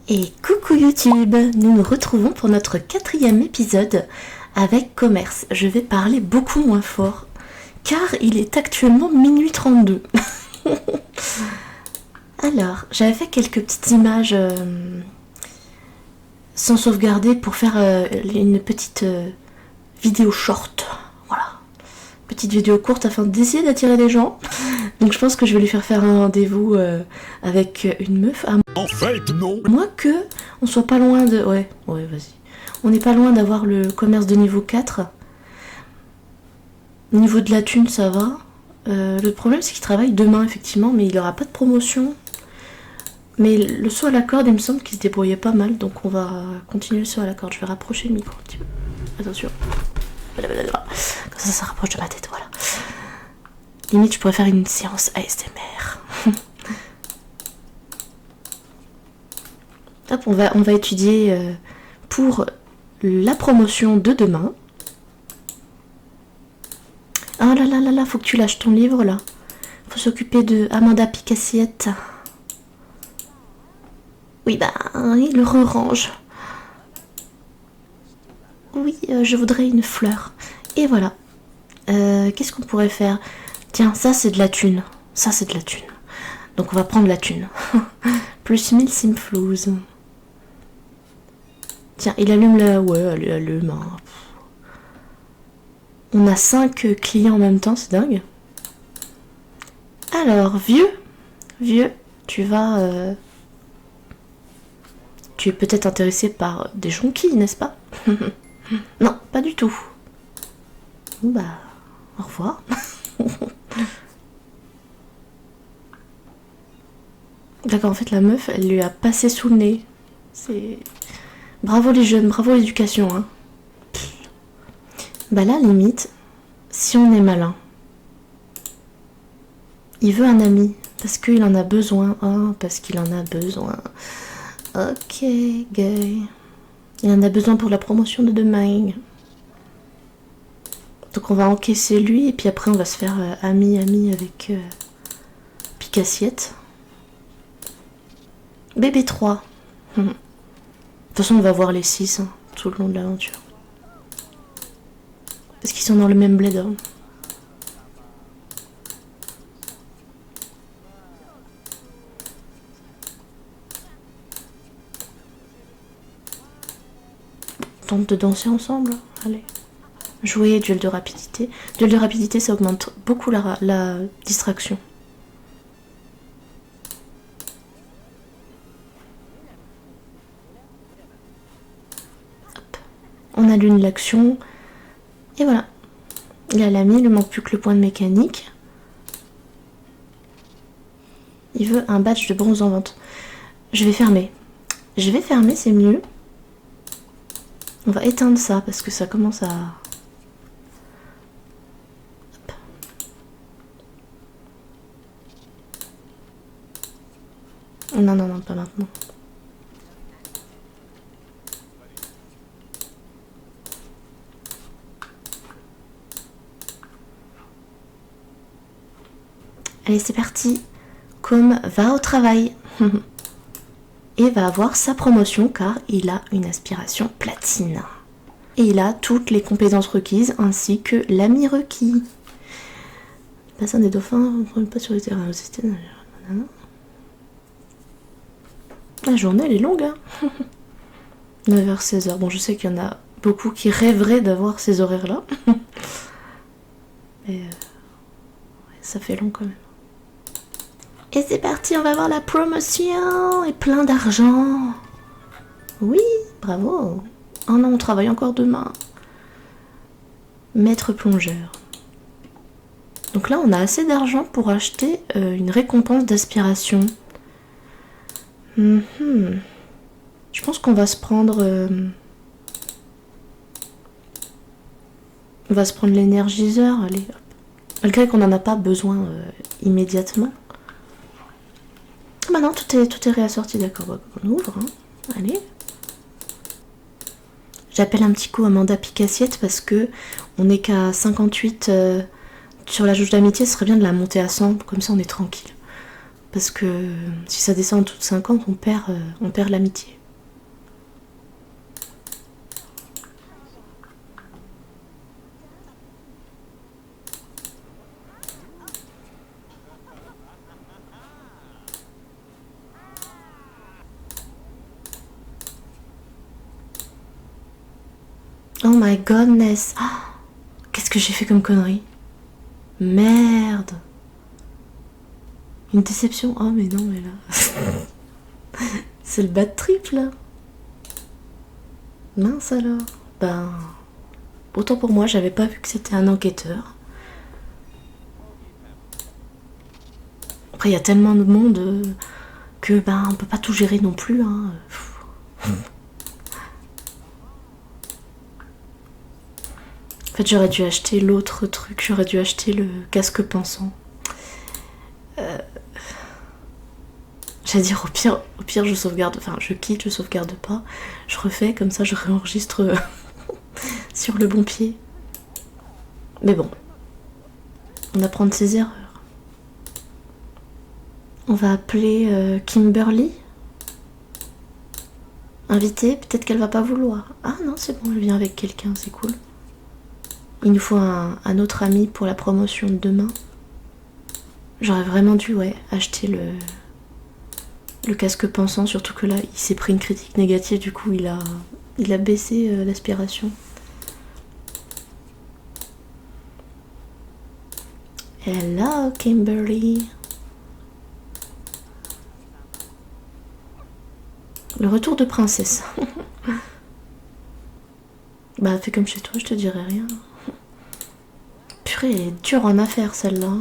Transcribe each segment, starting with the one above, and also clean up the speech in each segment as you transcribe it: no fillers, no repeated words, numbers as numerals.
Et coucou YouTube, nous nous retrouvons pour notre 4e épisode avec commerce. Je vais parler beaucoup moins fort car il est actuellement minuit 32. Alors, j'avais fait quelques petites images sans sauvegarder pour faire une petite vidéo short. Voilà, petite vidéo courte afin d'essayer d'attirer les gens. Donc je pense que je vais lui faire un rendez-vous avec une meuf. En fait, non. Moi que on soit pas loin de... Ouais, vas-y. On n'est pas loin d'avoir le commerce de niveau 4. Niveau de la thune, ça va. Le problème, c'est qu'il travaille demain, effectivement, mais il aura pas de promotion. Mais le saut à la corde, il me semble qu'il se débrouillait pas mal, donc on va continuer le saut à la corde. Je vais rapprocher le micro un petit peu. Attention. Comme ça rapproche de ma tête, voilà. Limite, je pourrais faire une séance ASMR. Hop, on va étudier pour la promotion de demain. Ah là là là là, faut que tu lâches ton livre là. Faut s'occuper de Amanda Picassiette. Oui, bah, il le re-range. Oui, je voudrais une fleur. Et voilà. Qu'est-ce qu'on pourrait faire? Tiens, ça c'est de la thune. Ça c'est de la thune. Donc on va prendre la thune. Plus 1000 simflouz. Tiens, il allume la... Ouais, elle allume. Hein. On a 5 clients en même temps, c'est dingue. Alors, vieux, tu vas... Tu es peut-être intéressé par des jonquilles, n'est-ce pas? Non, pas du tout. Bon bah, au revoir. D'accord, en fait, la meuf, elle lui a passé sous le nez. C'est... Bravo les jeunes, bravo l'éducation, hein. Bah là, limite, si on est malin, il veut un ami, parce qu'il en a besoin. Oh, parce qu'il en a besoin. Ok, gay. Il en a besoin pour la promotion de demain. Donc on va encaisser lui, et puis après on va se faire ami avec Picassiette. Bébé 3. De toute façon, on va voir les 6 hein, tout le long de l'aventure. Parce qu'ils sont dans le même bled. Hein. Tente de danser ensemble. Allez. Jouer, duel de rapidité. Duel de rapidité, ça augmente beaucoup la distraction. Hop. On allume l'action. Et voilà. Il a l'ami, il ne manque plus que le point de mécanique. Il veut un badge de bronze en vente. Je vais fermer. C'est mieux. On va éteindre ça parce que ça commence à... Hop. Non, pas maintenant. Allez, c'est parti. Com va au travail. Et va avoir sa promotion car il a une aspiration platine. Et il a toutes les compétences requises ainsi que l'ami requis. Bassin des dauphins, on ne prend pas sur les terrains. La journée, elle est longue. Hein. 9h, 16h. Bon, je sais qu'il y en a beaucoup qui rêveraient d'avoir ces horaires-là. Mais ça fait long quand même. Et c'est parti, on va voir la promotion et plein d'argent. Oui, bravo. Oh non, on travaille encore demain. Maître plongeur. Donc là, on a assez d'argent pour acheter une récompense d'aspiration. Je pense qu'on va se prendre... On va se prendre l'énergiseur, allez. Hop. Malgré qu'on n'en a pas besoin immédiatement. Ah bah non, tout est réassorti, d'accord. On ouvre, hein. Allez. J'appelle un petit coup Amanda Picassiette parce que on n'est qu'à 58 sur la jauge d'amitié. Ce serait bien de la monter à 100, comme ça on est tranquille. Parce que si ça descend en dessous de 50, on perd l'amitié. Oh my godness. Oh, qu'est-ce que j'ai fait comme connerie? Merde. Une déception. Oh mais non mais là. C'est le bad trip là. Mince alors. Ben. Autant pour moi, j'avais pas vu que c'était un enquêteur. Après, il y a tellement de monde que ben on peut pas tout gérer non plus. Hein. En fait, j'aurais dû acheter l'autre truc, j'aurais dû acheter le casque pensant. J'allais dire au pire je sauvegarde, enfin je quitte, je sauvegarde pas, je refais comme ça je réenregistre sur le bon pied. Mais bon, on apprend de ses erreurs. On va appeler Kimberly. Invitée, peut-être qu'elle va pas vouloir. Ah non, c'est bon, elle vient avec quelqu'un, c'est cool. Il nous faut un autre ami pour la promotion de demain. J'aurais vraiment dû, ouais, acheter le casque pensant, surtout que là, il s'est pris une critique négative, du coup, il a baissé l'aspiration. Hello, Kimberly. Le retour de princesse. Bah, fais comme chez toi, je te dirai rien. Purée, elle est dure en affaires, celle-là.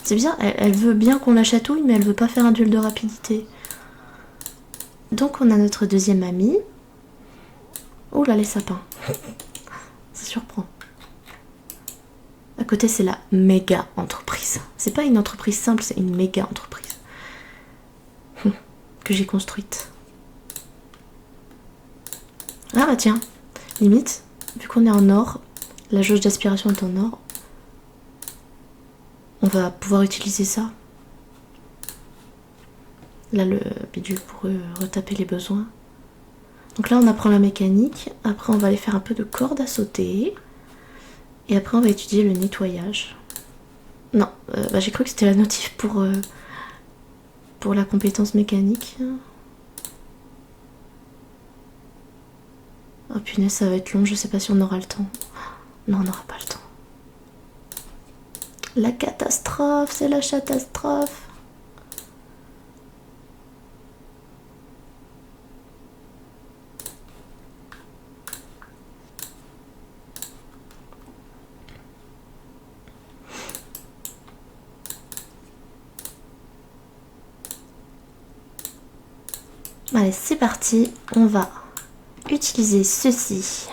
C'est bien, elle veut bien qu'on la chatouille, mais elle veut pas faire un duel de rapidité. Donc on a notre deuxième amie. Oh là, les sapins. Ça surprend. À côté, c'est la méga entreprise. C'est pas une entreprise simple, c'est une méga entreprise. Que j'ai construite. Ah bah tiens, limite, vu qu'on est en or, la jauge d'aspiration est en or, on va pouvoir utiliser ça. Là, le bidule pour retaper les besoins. Donc là, on apprend la mécanique. Après, on va aller faire un peu de corde à sauter. Et après, on va étudier le nettoyage. Non, bah, j'ai cru que c'était la notif pour la compétence mécanique. Oh punaise, ça va être long. Je sais pas si on aura le temps. Non, on n'aura pas le temps. La catastrophe, c'est la catastrophe. Allez, c'est parti. On va utiliser ceci.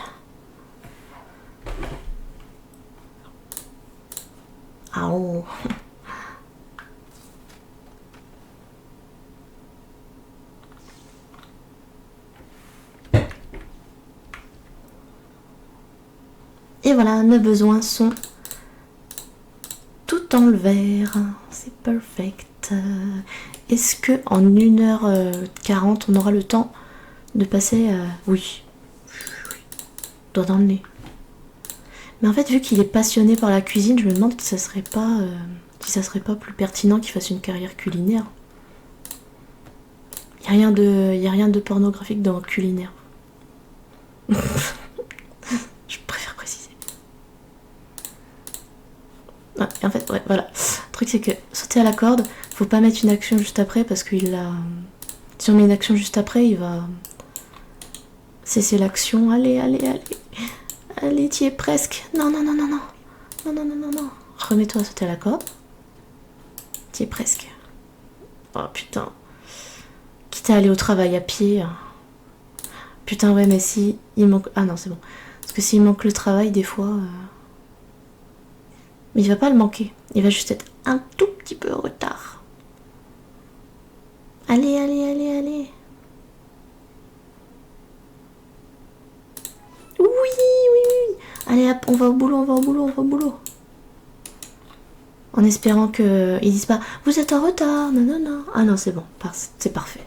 Ah oh. Et voilà, nos besoins sont tout dans le vert. C'est perfect. Est-ce que en 1h40 on aura le temps de passer oui. Doigt dans le nez. Mais en fait, vu qu'il est passionné par la cuisine, je me demande si ça serait pas plus pertinent qu'il fasse une carrière culinaire. Y a rien de pornographique dans le culinaire. Je préfère préciser. Ouais, en fait, ouais, voilà. Le truc, c'est que sauter à la corde, faut pas mettre une action juste après parce qu'il a. Si on met une action juste après, il va cesser l'action. Allez, allez, allez. Allez, t'y es presque. Non, non, non, non, non. Non, non, non, non, non. Remets-toi à sauter à la corde. T'y es presque. Oh putain. Quitte à aller au travail à pied. Putain, ouais, mais si il manque. Ah non, c'est bon. Parce que s'il manque le travail, des fois. Mais il va pas le manquer. Il va juste être un tout petit peu en retard. Allez, allez, allez, allez. Oui, oui, oui. Allez, hop, on va au boulot, on va au boulot, on va au boulot. En espérant qu'ils disent pas vous êtes en retard, non non non. Ah non c'est bon, c'est parfait.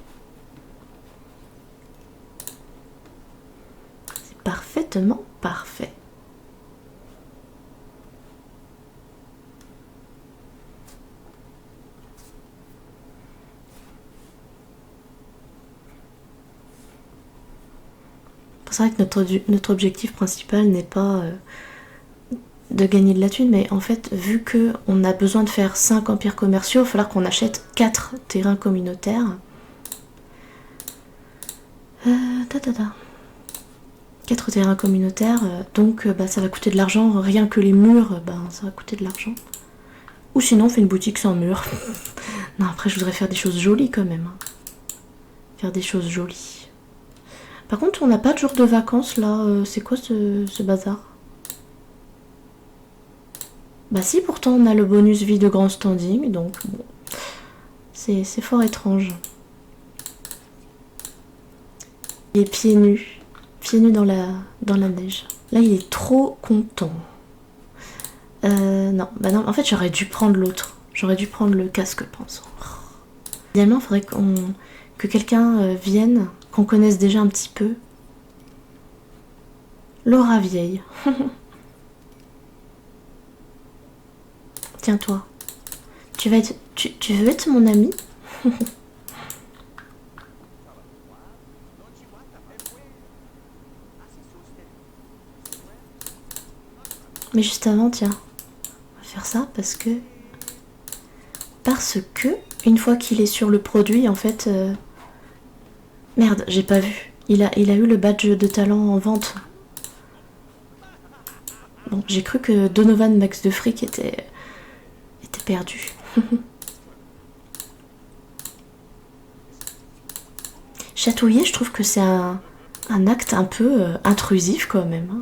C'est parfaitement parfait. C'est vrai que notre objectif principal n'est pas de gagner de la thune, mais en fait, vu qu'on a besoin de faire 5 empires commerciaux, il va falloir qu'on achète 4 terrains communautaires. 4 terrains communautaires, donc bah, ça va coûter de l'argent, rien que les murs, bah, ça va coûter de l'argent. Ou sinon, on fait une boutique sans mur. Non, après, je voudrais faire des choses jolies quand même. Hein. Faire des choses jolies. Par contre, on n'a pas de jour de vacances là. C'est quoi ce bazar? Bah si, pourtant on a le bonus vie de grand standing, donc bon. C'est fort étrange. Il est pieds nus. Pieds nus dans la neige. Là, il est trop content. Non, bah non, en fait, j'aurais dû prendre l'autre. J'aurais dû prendre le casque pensant. Idéalement, il faudrait que quelqu'un vienne, qu'on connaisse déjà un petit peu. Laura vieille. Tiens toi. Tu veux être mon ami? Mais juste avant, tiens. On va faire ça parce que une fois qu'il est sur le produit, en fait... Merde, j'ai pas vu. Il a eu le badge de talent en vente. Bon, j'ai cru que Donovan Max de fric était perdu. Chatouiller, je trouve que c'est un acte un peu intrusif quand même. Hein.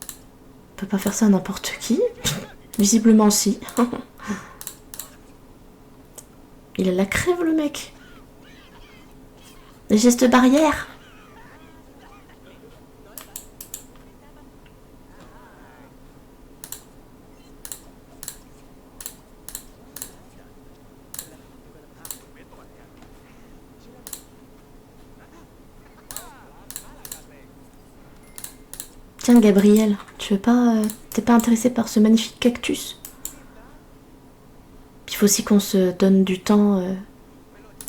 On peut pas faire ça à n'importe qui. Visiblement si. Il a la crève le mec. Les gestes barrières. Tiens Gabriel, tu veux pas... t'es pas intéressé par ce magnifique cactus? Il faut aussi qu'on se donne du temps...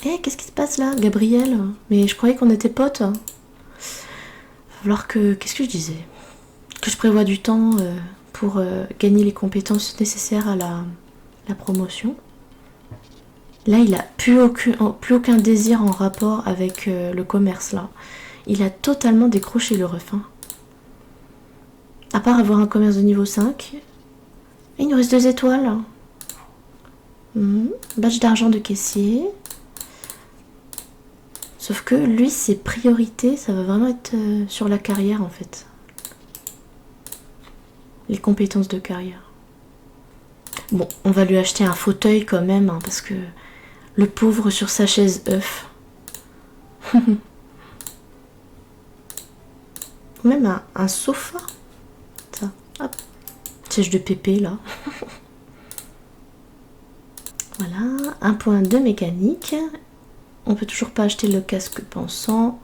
Eh, qu'est-ce qui se passe là, Gabriel? Mais je croyais qu'on était potes. Va falloir que... Qu'est-ce que je disais? Que je prévoie du temps pour gagner les compétences nécessaires à la promotion. Là, il a plus aucun désir en rapport avec le commerce, là. Il a totalement décroché le ref. Hein. À part avoir un commerce de niveau 5. Et il nous reste 2 étoiles. Badge d'argent de caissier. Sauf que lui, ses priorités, ça va vraiment être sur la carrière, en fait. Les compétences de carrière. Bon, on va lui acheter un fauteuil quand même, hein, parce que le pauvre sur sa chaise œuf. Même un sofa. Ça, hop. Siège de pépé, là. Voilà, un point de mécanique. On peut toujours pas acheter le casque pensant.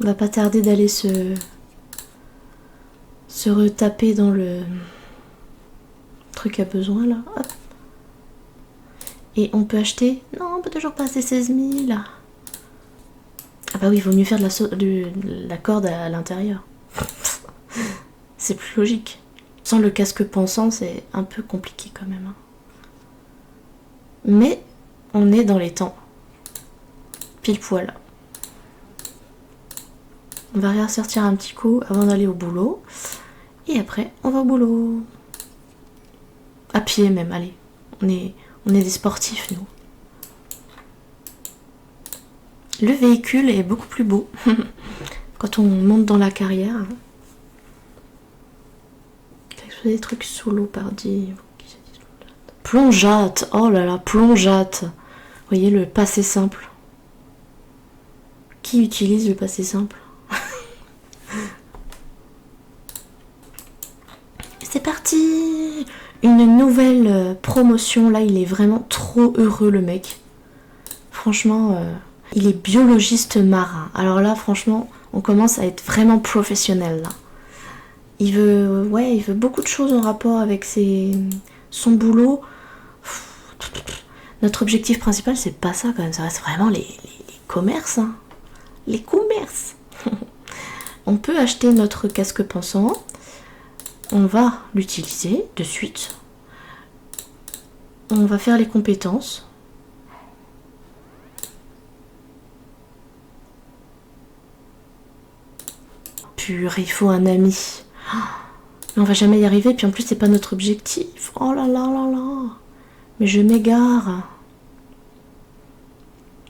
On va pas tarder d'aller se retaper dans le truc à besoin là. Hop. Et on peut acheter... Non, on peut toujours pas acheter 16 000. Ah bah oui, il vaut mieux faire de la corde à l'intérieur. C'est plus logique. Sans le casque pensant, c'est un peu compliqué quand même. Hein. Mais on est dans les temps. Pile poil. On va ressortir un petit coup avant d'aller au boulot. Et après, on va au boulot. À pied même, allez. On est des sportifs, nous. Le véhicule est beaucoup plus beau. Quand on monte dans la carrière. Des trucs sous l'eau, pardi. Plongeate. Oh là là, plongeate. Vous voyez le passé simple. Qui utilise le passé simple? C'est une nouvelle promotion. Là, il est vraiment trop heureux, le mec. Franchement, il est biologiste marin. Alors là, franchement, on commence à être vraiment professionnel, là. Il veut beaucoup de choses en rapport avec son boulot. Notre objectif principal, c'est pas ça, quand même. Ça reste vraiment les commerces, hein. Les commerces. On peut acheter notre casque pensant. On va l'utiliser de suite. On va faire les compétences. Purée, il faut un ami. On va jamais y arriver, puis en plus c'est pas notre objectif. Oh là là là là. Mais je m'égare.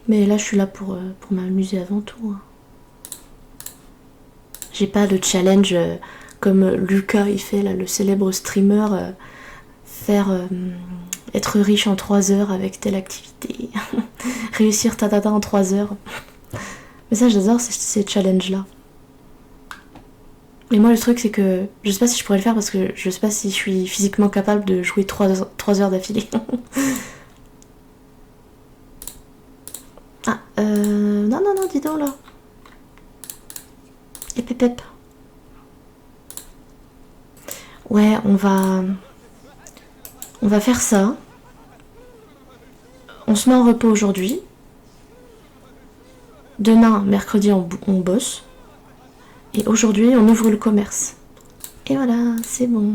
Mais là je suis là pour m'amuser avant tout. J'ai pas de challenge comme Lucas il fait là, le célèbre streamer, être riche en 3 heures avec telle activité. Réussir tatata en 3 heures. Mais ça j'adore ces challenges là. Mais moi le truc c'est que je sais pas si je pourrais le faire parce que je sais pas si je suis physiquement capable de jouer 3 heures d'affilée. Non, dis donc là. Et pépep. Ouais, on va faire ça. On se met en repos aujourd'hui. Demain, mercredi, on bosse. Et aujourd'hui, on ouvre le commerce. Et voilà, c'est bon.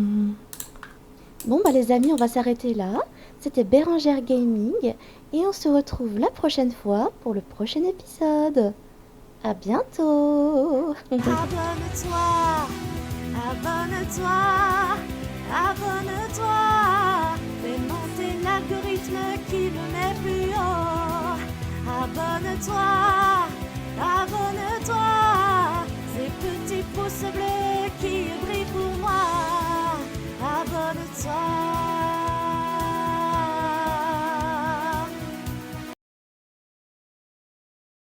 Bon bah les amis, on va s'arrêter là. C'était Bérangère Gaming et on se retrouve la prochaine fois pour le prochain épisode. À bientôt. Abonne-toi, abonne-toi, abonne-toi. Fais monter l'algorithme qui le met plus haut. Abonne-toi.